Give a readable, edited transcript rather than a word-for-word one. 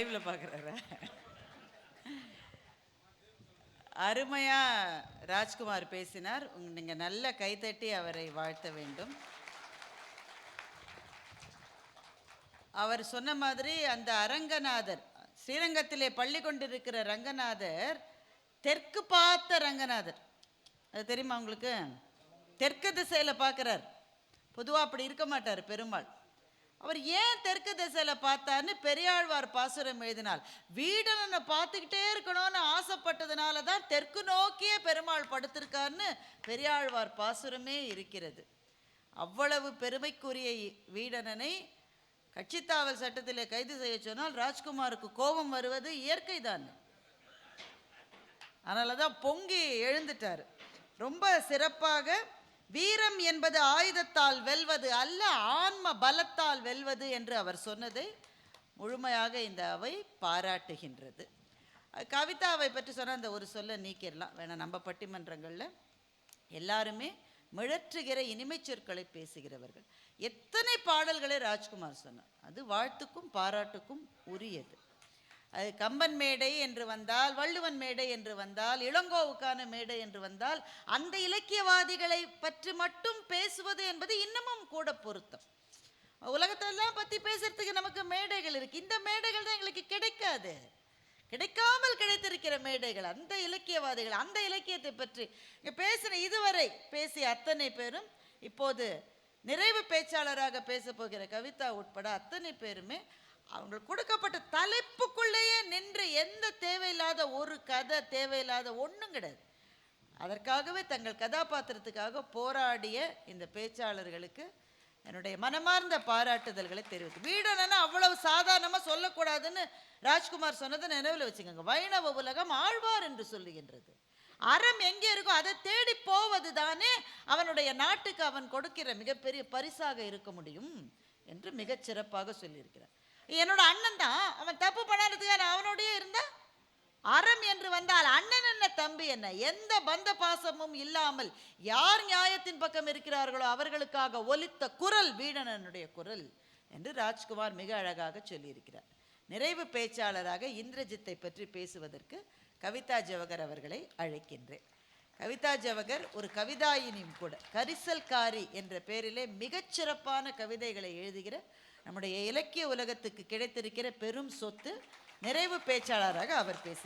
லைவ்ல பார்க்குறாரா? அருமையா ராஜ்குமார் பேசினார். நீங்க நல்ல கைத்தட்டி அவரை வாழ்த்த வேண்டும். அவர் சொன்ன மாதிரி அந்த அரங்கநாதர், ஸ்ரீரங்கத்திலே பள்ளி கொண்டிருக்கிற ரங்கநாதர் தெற்கு பார்த்த ரங்கநாதர். அது தெரியுமா உங்களுக்கு? தெற்கு திசையில பார்க்கிறார். பொதுவாக அப்படி இருக்க மாட்டார் பெருமாள். அவர் ஏன் தெற்கு திசையில் பார்த்தார்னு பெரியாழ்வார் பாசுரம் எழுதினார். வீடனை பார்த்துக்கிட்டே இருக்கணும்னு ஆசைப்பட்டதுனால தான் தெற்கு நோக்கியே பெருமாள் படுத்திருக்காருன்னு பெரியாழ்வார் பாசுரமே இருக்கிறது. அவ்வளவு பெருமைக்குரிய வீடனனை கட்சித்தாவல் சட்டத்திலே கைது செய்ய சொன்னால் ராஜ்குமாருக்கு கோபம் வருவது இயற்கை தான். அதனால தான் பொங்கி எழுந்துட்டார். ரொம்ப சிறப்பாக வீரம் என்பது ஆயுதத்தால் வெல்வது அல்ல, ஆன்ம பலத்தால் வெல்வது என்று அவர் சொன்னதை முழுமையாக இந்த அவை பாராட்டுகின்றது. கவிதாவை பற்றி சொன்ன அந்த ஒரு சொல்ல நீக்கிடலாம் வேணாம். நம்ம பட்டிமன்றங்களில் எல்லாருமே மிழற்றுகிற இனிமை சொற்களை பேசுகிறவர்கள். எத்தனை பாடல்களை ராஜ்குமார் சொன்னார். அது வாழ்த்துக்கும் பாராட்டுக்கும் உரியது. அது கம்பன் மேடை என்று வந்தால், வள்ளுவன் மேடை என்று வந்தால், இளங்கோவுக்கான மேடை என்று வந்தால், அந்த இலக்கியவாதிகளை பற்றி மட்டும் பேசுவது என்பது இன்னமும் கூட பொருத்தம். உலகத்தெல்லாம் பற்றி பேசுறதுக்கு நமக்கு மேடைகள் இருக்கு. இந்த மேடைகள் தான் எங்களுக்கு கிடைக்காது, கிடைக்காமல் கிடைத்திருக்கிற மேடைகள். அந்த இலக்கியவாதிகள், அந்த இலக்கியத்தை பற்றி பேசின இதுவரை பேசிய அத்தனை பேரும் இப்போது நிறைவு பேச்சாளராக பேச போகிற கவிதா உட்பட அத்தனை பேருமே அவங்களுக்கு கொடுக்கப்பட்ட தலைப்புக்குள்ளேயே நின்று எந்த தேவையில்லாத ஒரு கதை, தேவையில்லாத ஒன்றும் கிடையாது. அதற்காகவே தங்கள் கதாபாத்திரத்துக்காக போராடிய இந்த பேச்சாளர்களுக்கு என்னுடைய மனமார்ந்த பாராட்டுதல்களை தெரிவித்து, வீடனா அவ்வளவு சாதாரணமாக சொல்லக்கூடாதுன்னு ராஜ்குமார் சொன்னதை நினைவில் வச்சுக்கோங்க. வைணவ உலகம் ஆழ்வார் என்று சொல்லுகின்றது. அறம் எங்கே இருக்கோ அதை தேடி போவது தானே அவனுடைய நாட்டுக்கு அவன் கொடுக்கிற மிகப்பெரிய பரிசாக இருக்க முடியும் என்று மிகச் சிறப்பாக சொல்லியிருக்கிறார். என்னோட அண்ணன் தான், அவன் தப்பு பண்ணாததுக்காக நான் அவனோடய இருந்தா அறம் என்று வந்தால் அண்ணன் என்ன தம்பி என்ன, எந்த பந்த பாசமும் இல்லாமல் யார் நியாயத்தின் பக்கம் இருக்கிறார்களோ அவர்களுக்காக ஒலித்த குரல் வீடனனுடைய குரல் என்று ராஜ்குமார் மிக அழகாக சொல்லியிருக்கிறார். நிறைவு பேச்சாளராக இந்திரஜித்தை பற்றி பேசுவதற்கு கவிதா ஜவகர் அவர்களை அழைக்கின்றேன். கவிதா ஜவகர் ஒரு கவிதாயினியும் கூட. கரிசல்காரி என்ற பெயரிலே மிகச்சிறப்பான கவிதைகளை எழுதுகிற நம்முடைய இலக்கிய உலகத்துக்கு கிடைத்திருக்கிற பெரும் சொத்து. நிறைவு பேச்சாளராக அவர் பேசுகிறார்.